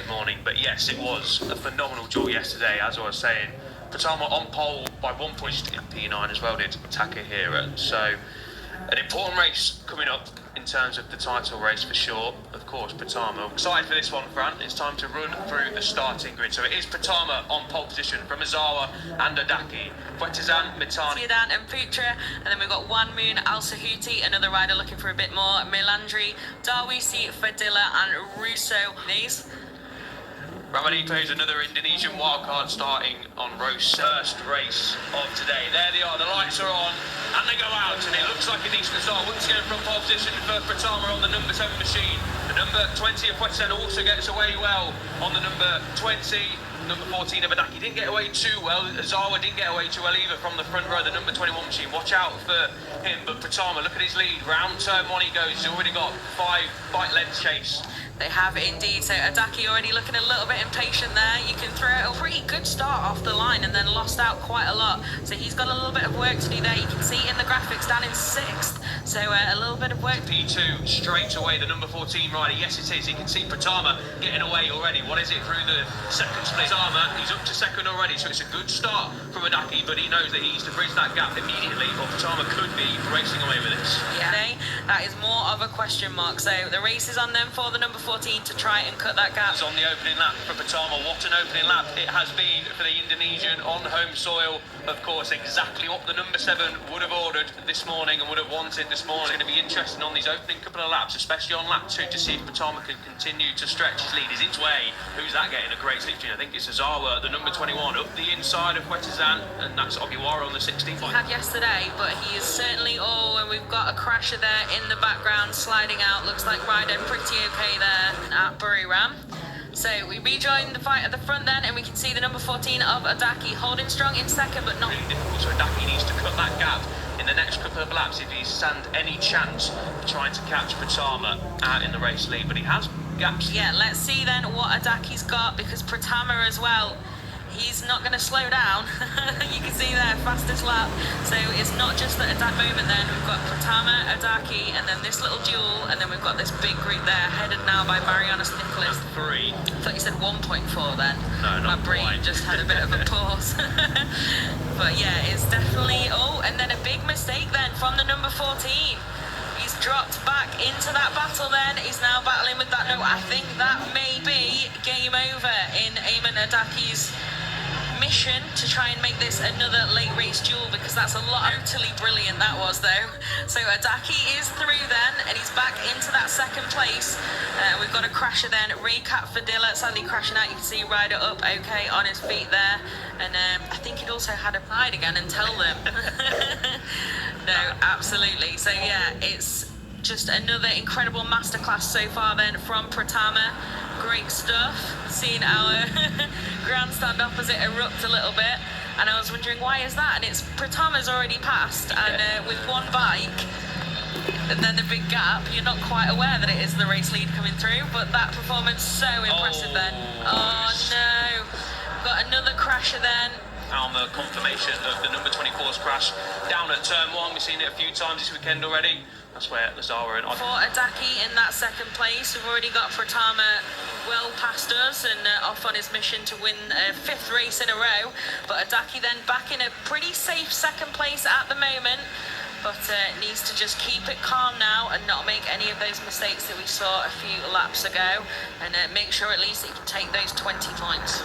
Morning, but yes, it was a phenomenal duel yesterday. As I was saying, Pratama on pole by 1 point in P9 as well did Takahira. So an important race coming up in terms of the title race for sure. Of course, Pratama. Excited for this one, Fran. It's time to run through the starting grid. So it is Pratama on pole position from Ozawa and Adaki. Fuetizan, Mitani, Siadan and Putra, and then we've got One Moon, Al Sahuti, another rider looking for a bit more, Melandri, Darwisi, Fadilla and Russo. These Ramadito is another Indonesian wildcard starting on Rose's first race of today. There they are, the lights are on and they go out, and it looks like a decent start once again from pole position for Pratama on the number 7 machine. The number 20 of Fuetizan also gets away well on the number 20. Number 14 of Adaki didn't get away too well. Ozawa didn't get away too well either from the front row. The number 21 machine, watch out for him. But Pratama, look at his lead. Round turn 1 he goes. He's already got 5 bike length chase. they have indeed. So Adaki already looking a little bit impatient there. You can throw a pretty good start off the line and then lost out quite a lot. So he's got a little bit of work to do there. You can see in the graphics down in 6th. So a little bit of work. P2 straight away, the number 14 rider. Yes, it is. You can see Pratama getting away already. What is it through the second split? Pratama, he's up to second already. So it's a good start from Adaki, but he knows that he needs to bridge that gap immediately, or Pratama could be racing away with this. Yeah, that is more of a question mark. So the race is on them for the number 14 to try and cut that gap. It's on the opening lap for Pratama. What an opening lap it has been for the Indonesian on home soil. Of course, exactly what the number 7 would have ordered this morning and would have wanted this morning. It's going to be interesting on these opening couple of laps, especially on lap 2, to see if Pratama can continue to stretch his lead. Is its way. Who's that getting a great slipstream? I think it's Ozawa, the number 21, up the inside of Fuetizan, and that's Ogiwara on the 16th. He had yesterday, but he is certainly and we've got a crasher there in the background sliding out. Looks like rider pretty okay there at Buriram. So we rejoin the fight at the front then, and we can see the number 14 of Adaki holding strong in second, but not really difficult. So Adaki needs to cut that gap in the next couple of laps if he stands any chance of trying to catch Pratama out in the race lead. But he has gaps. Yeah, let's see then what Adaki's got, because Pratama as well, he's not going to slow down. You can see there, fastest lap. So it's not just that at that moment then, we've got Pratama, Adaki, and then this little duel, and then we've got this big group there, headed now by Marianas Nicholas. 3. I thought you said 1.4 then. No, not my brain quite. just had a bit of a pause. But yeah, it's definitely, and then a big mistake then from the number 14. He's dropped back into that battle then. He's now battling with that note. I think that may be game over in Ayman Adaki's mission to try and make this another late race duel, because that's a lot. Totally brilliant that was though. So Adaki is through then, and he's back into that second place. We've got a crasher then, Recap Fadilla sadly crashing out. You can see rider up okay on his feet there, and I think he'd also had a pride again and tell them. No, absolutely. So yeah, it's just another incredible masterclass so far then from Pratama. Great stuff. Seeing our grandstand opposite erupt a little bit, and I was wondering why is that, and it's Pratama's already passed, and with one bike and then the big gap, you're not quite aware that it is the race lead coming through. But that performance so impressive then. Oh no, got another crasher then. Alma confirmation of the number 24's crash down at turn 1. We've seen it a few times this weekend already. That's where Ozawa and for Adaki in that second place. We've already got Pratama well past us and off on his mission to win a 5th race in a row. But Adaki then back in a pretty safe second place at the moment, but needs to just keep it calm now and not make any of those mistakes that we saw a few laps ago, and make sure at least that he can take those 20 points.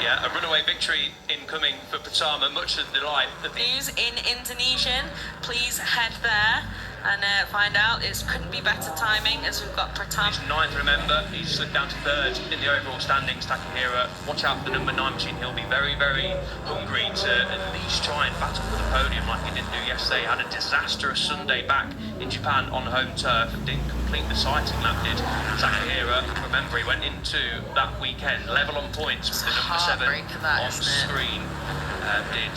Yeah, a runaway victory incoming for Pratama, much to the delight of the news in Indonesian. Please head there and find out. It couldn't be better timing, as we've got Pratama. He's 9th, remember. He's slipped down to 3rd in the overall standings. Takahira, watch out for the number 9 machine. He'll be very, very hungry to at least try and battle for the podium like he didn't do yesterday. Had a disastrous Sunday back in Japan on home turf and didn't complete the sighting lap, did Takahira. Remember, he went into that weekend level on points with the number 7 on screen. Did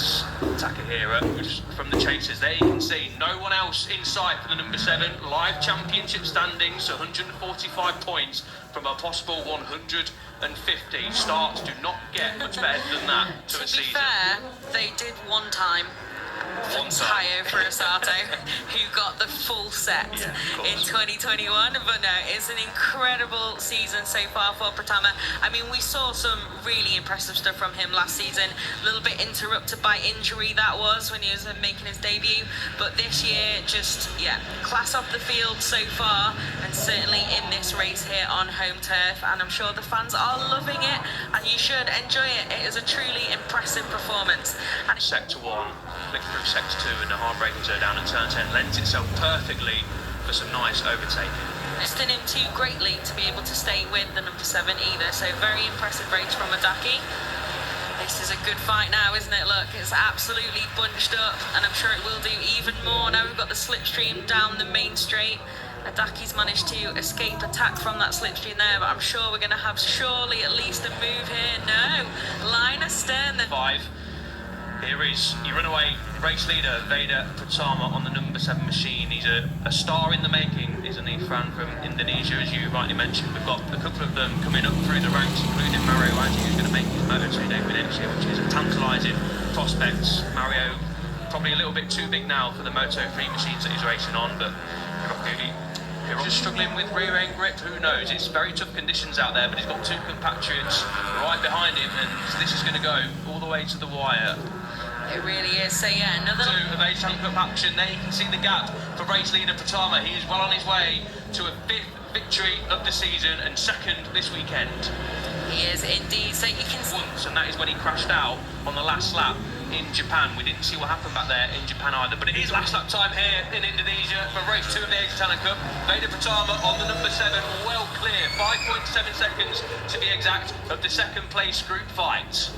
Takahira from the chasers. There you can see no one else in sight for the number 7. Live championship standings, 145 points from a possible 150. Starts do not get much better than that to a season. To be fair, they did one time. One time. Tayo Furusato, who got the full set Yeah, of in course. 2021. But no, it's an incredible season so far for Pratama. I mean, we saw some really impressive stuff from him last season. A little bit interrupted by injury, that was, when he was making his debut. But this year, just, yeah, class off the field so far, and certainly in this race here on home turf. And I'm sure the fans are loving it, and you should enjoy it. It is a truly impressive performance. And Sector 1, flick through Sector 2 and the hard braking zone down at turn 10 lends itself perfectly for some nice overtaking. Trusting him too greatly to be able to stay with the number 7 either, so very impressive race from Adaki. This is a good fight now, isn't it? Look, it's absolutely bunched up, and I'm sure it will do even more. Now we've got the slipstream down the main straight. Adaki's managed to escape attack from that slipstream there, but I'm sure we're going to have surely at least a move here. No, line astern. 5. Here is your runaway race leader, VEDA Pratama, on the number 7 machine. He's a star in the making, isn't he, Fran, from Indonesia, as you rightly mentioned. We've got a couple of them coming up through the ranks, including Mario Adi, who's going to make his Moto2 debut next year, which is a tantalising prospect. Mario, probably a little bit too big now for the Moto3 machines that he's racing on, but Hiroki just struggling with rear end grip, who knows? It's very tough conditions out there, but he's got 2 compatriots right behind him, and this is going to go all the way to the wire. It really is. So yeah, another 2 of a tank up action. There you can see the gap for race leader Pratama. He is well on his way to a 5th victory of the season and 2nd this weekend. He is indeed. So you can see Once, and that is when he crashed out on the last lap in Japan. We didn't see what happened back there in Japan either, but it is last lap time here in Indonesia for race 2 of the Egstana Cup. VEDA Pratama on the number 7, well clear, 5.7 seconds to be exact, of the 2nd place group fight.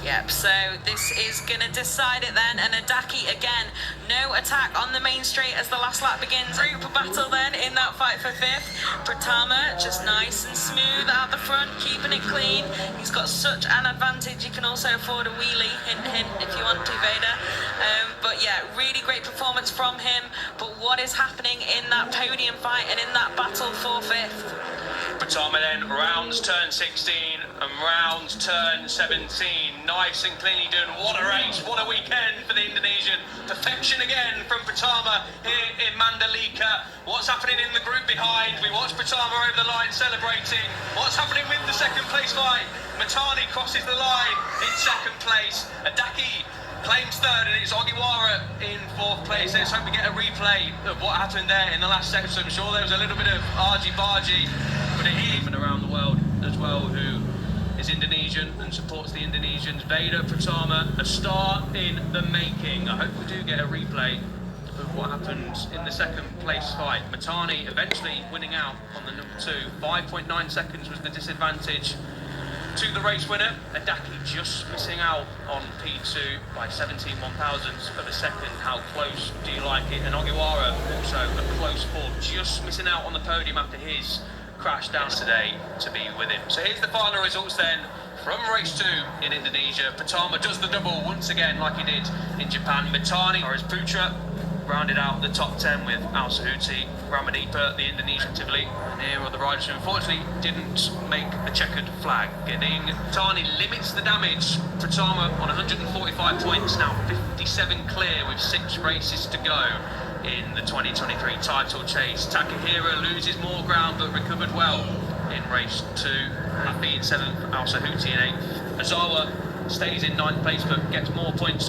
Yep, so this is going to decide it then, and Adaki again, no attack on the main straight as the last lap begins. Group battle then in that fight for 5th. Pratama just nice and smooth out the front, keeping it clean. He's got such an advantage, you can also afford a wheelie, hint hint, if you want to, Veda. But yeah, really great performance from him, but what is happening in that podium fight and in that battle for 5th? Pratama then rounds turn 16 and rounds turn 17. Nice and cleanly done. What a race, what a weekend for the Indonesian. Perfection again from Pratama here in Mandalika. What's happening in the group behind? We watch Pratama over the line celebrating. What's happening with the 2nd place fight? Matani crosses the line in 2nd place. Adaki claims 3rd, and it's Ogiwara in 4th place. Let's hope we get a replay of what happened there in the last section. I'm sure there was a little bit of argy-bargy, but it is around the world as well who is Indonesian and supports the Indonesians. VEDA Pratama, a star in the making. I hope we do get a replay of what happened in the 2nd place fight. Matani eventually winning out on the number 2. 5.9 seconds was the disadvantage to the race winner. Adaki just missing out on P2 by 17 1,000ths of a second. How close do you like it? And Ogiwara also a close 4th, just missing out on the podium after his crash down today to be with him. So here's the final results then from race 2 in Indonesia. Pratama does the double once again like he did in Japan. Mitani or his Putra rounded out the top 10 with Al Sahuti, Ramadipa, the Indonesian Tivoli, and here are the riders who unfortunately didn't make the checkered flag. Getting Tani limits the damage. Pratama on 145 points, now 57 clear with 6 races to go in the 2023 title chase. Takahira loses more ground but recovered well in race 2. Happy in 7th, Al Sahuti in 8th. Azawa stays in 9th place but gets more points